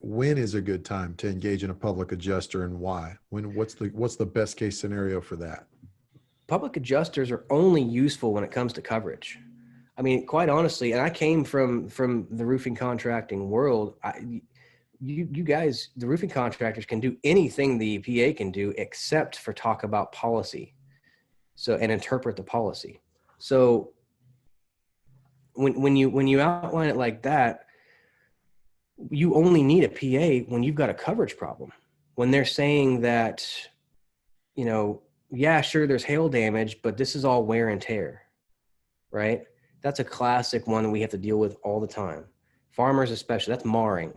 when is a good time to engage in a public adjuster and why? What's the best case scenario for that? Public adjusters are only useful when it comes to coverage. I mean, quite honestly, and I came from the roofing contracting world. You guys, the roofing contractors can do anything the EPA can do except for talk about policy. So, and interpret the policy. So when you outline it like that, you only need a PA when you've got a coverage problem. When they're saying that, yeah, sure, there's hail damage, but this is all wear and tear, right? That's a classic one we have to deal with all the time. Farmers especially, that's marring,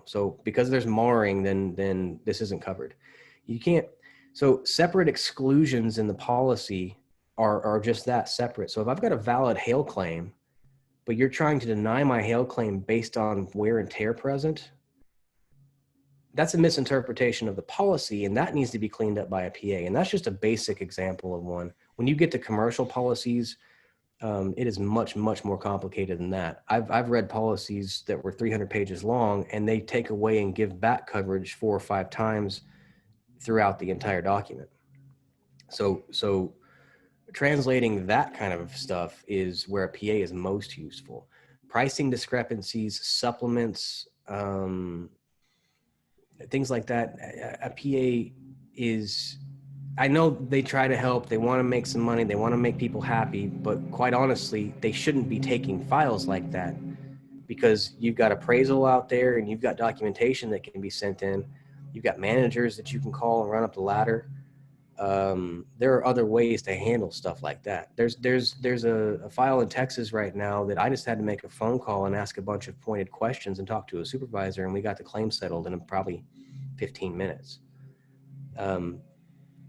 So because there's marring, then this isn't covered. You can't. So separate exclusions in the policy are just that, separate. So if I've got a valid hail claim, but you're trying to deny my hail claim based on wear and tear present, that's a misinterpretation of the policy, and that needs to be cleaned up by a PA. And that's just a basic example of one. When you get to commercial policies, it is much, much more complicated than that. I've read policies that were 300 pages long, and they take away and give back coverage 4 or 5 times throughout the entire document. So translating that kind of stuff is where a PA is most useful. Pricing discrepancies, supplements, things like that. A PA is, I know they try to help. They want to make some money. They want to make people happy. But quite honestly, they shouldn't be taking files like that, because you've got appraisal out there and you've got documentation that can be sent in. You've got managers that you can call and run up the ladder. There are other ways to handle stuff like that. There's a file in Texas right now that I just had to make a phone call and ask a bunch of pointed questions and talk to a supervisor, and we got the claim settled in probably 15 minutes.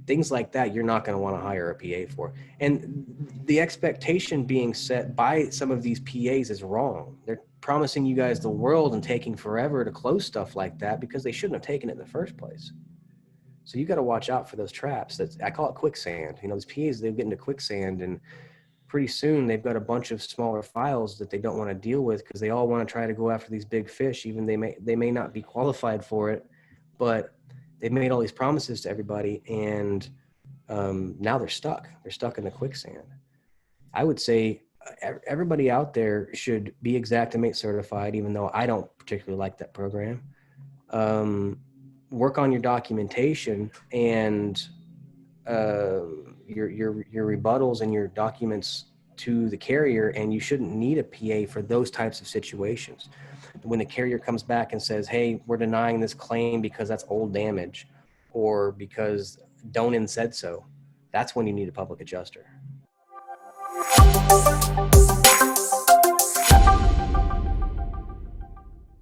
Things like that, you're not going to want to hire a PA for. And the expectation being set by some of these PAs is wrong. They're promising you guys the world and taking forever to close stuff like that because they shouldn't have taken it in the first place. So you got to watch out for those traps. I call it quicksand. These PAs, they get into quicksand, and pretty soon they've got a bunch of smaller files that they don't want to deal with because they all want to try to go after these big fish. Even they may not be qualified for it, but they've made all these promises to everybody, and now they're stuck. They're stuck in the quicksand. I would say everybody out there should be Xactimate certified, even though I don't particularly like that program. Work on your documentation and your rebuttals and your documents to the carrier, and you shouldn't need a PA for those types of situations. When the carrier comes back and says, hey, we're denying this claim because that's old damage or because Donan said so, that's when you need a public adjuster.